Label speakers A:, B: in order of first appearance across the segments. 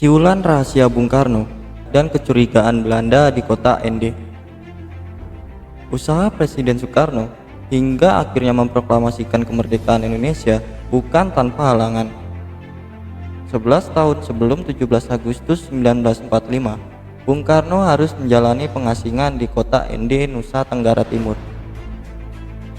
A: Siulan rahasia Bung Karno dan kecurigaan Belanda di kota Ende. Usaha Presiden Soekarno hingga akhirnya memproklamasikan kemerdekaan Indonesia bukan tanpa halangan. 11 tahun sebelum 17 Agustus 1945, Bung Karno harus menjalani pengasingan di kota Ende, Nusa Tenggara Timur.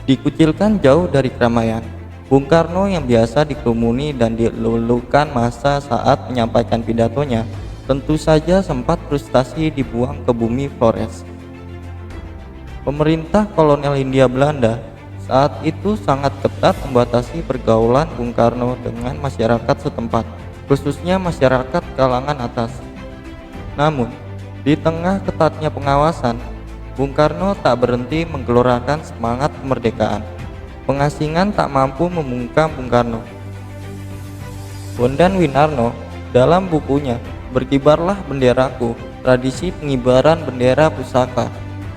A: Dikucilkan jauh dari keramaian, Bung Karno yang biasa dikerumuni dan dilulukan massa saat menyampaikan pidatonya tentu saja sempat frustasi dibuang ke bumi Flores. Pemerintah kolonial Hindia Belanda saat itu sangat ketat membatasi pergaulan Bung Karno dengan masyarakat setempat, khususnya masyarakat kalangan atas. Namun, di tengah ketatnya pengawasan, Bung Karno tak berhenti menggelorakan semangat kemerdekaan. Pengasingan tak mampu membungkam Bung Karno. Bondan Winarno dalam bukunya Berkibarlah Benderaku, Tradisi Pengibaran Bendera Pusaka,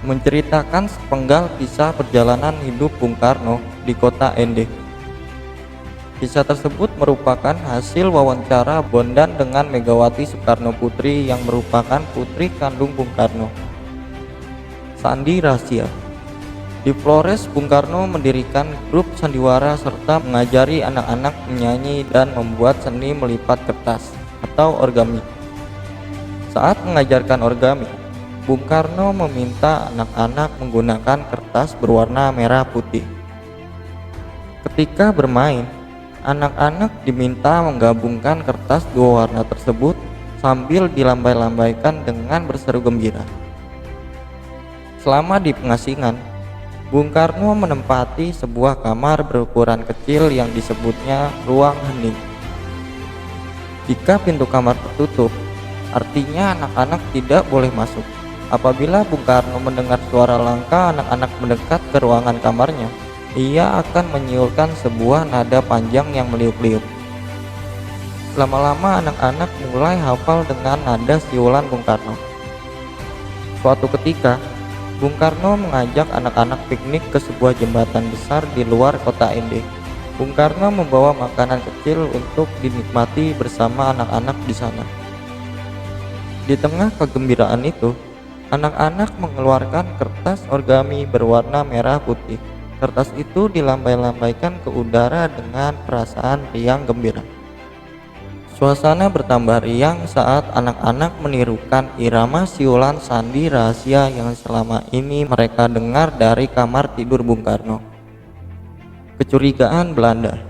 A: menceritakan sepenggal kisah perjalanan hidup Bung Karno di kota Ende. Kisah tersebut merupakan hasil wawancara Bondan dengan Megawati Soekarno Putri yang merupakan putri kandung Bung Karno. Sandi Rahasia. Di Flores, Bung Karno mendirikan grup sandiwara serta mengajari anak-anak menyanyi dan membuat seni melipat kertas atau origami. Saat mengajarkan origami, Bung Karno meminta anak-anak menggunakan kertas berwarna merah putih. Ketika bermain, anak-anak diminta menggabungkan kertas dua warna tersebut sambil dilambai-lambaikan dengan berseru gembira. Selama di pengasingan, Bung Karno menempati sebuah kamar berukuran kecil yang disebutnya ruang hening. Jika pintu kamar tertutup, artinya anak-anak tidak boleh masuk. Apabila Bung Karno mendengar suara langkah anak-anak mendekat ke ruangan kamarnya, ia akan menyiulkan sebuah nada panjang yang meliuk-liuk. Lama-lama anak-anak mulai hafal dengan nada siulan Bung Karno. Suatu ketika, Bung Karno mengajak anak-anak piknik ke sebuah jembatan besar di luar kota Ende. Bung Karno membawa makanan kecil untuk dinikmati bersama anak-anak di sana. Di tengah kegembiraan itu, anak-anak mengeluarkan kertas origami berwarna merah putih. Kertas itu dilambai-lambaikan ke udara dengan perasaan riang gembira. Suasana bertambah riang saat anak-anak menirukan irama siulan sandi rahasia yang selama ini mereka dengar dari kamar tidur Bung Karno. Kecurigaan Belanda.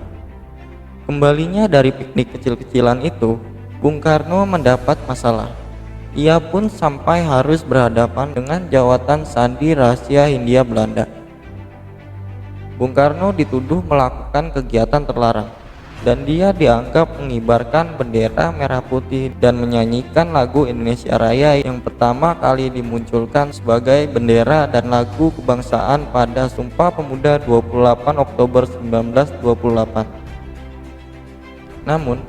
A: Kembalinya dari piknik kecil-kecilan itu, Bung Karno mendapat masalah. Ia pun sampai harus berhadapan dengan jawatan sandi rahasia Hindia Belanda. Bung Karno dituduh melakukan kegiatan terlarang, dan dia dianggap mengibarkan bendera merah putih dan menyanyikan lagu Indonesia Raya yang pertama kali dimunculkan sebagai bendera dan lagu kebangsaan pada Sumpah Pemuda 28 Oktober 1928. Namun,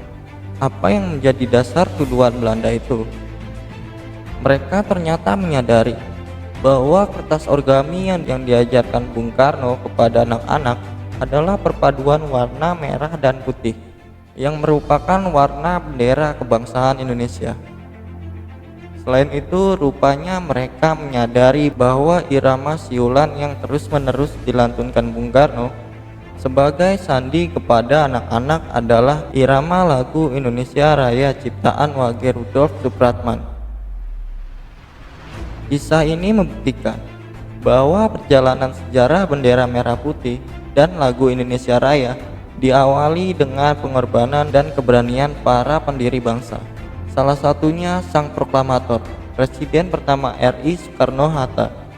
A: apa yang menjadi dasar tuduhan Belanda itu? Mereka ternyata menyadari bahwa kertas origami yang diajarkan Bung Karno kepada anak-anak adalah perpaduan warna merah dan putih yang merupakan warna bendera kebangsaan Indonesia. Selain itu, rupanya mereka menyadari bahwa irama siulan yang terus-menerus dilantunkan Bung Karno sebagai sandi kepada anak-anak adalah irama lagu Indonesia Raya ciptaan Wage Rudolf Supratman. Kisah ini membuktikan bahwa perjalanan sejarah bendera merah putih dan lagu Indonesia Raya diawali dengan pengorbanan dan keberanian para pendiri bangsa. Salah satunya sang proklamator, Presiden pertama RI Soekarno-Hatta.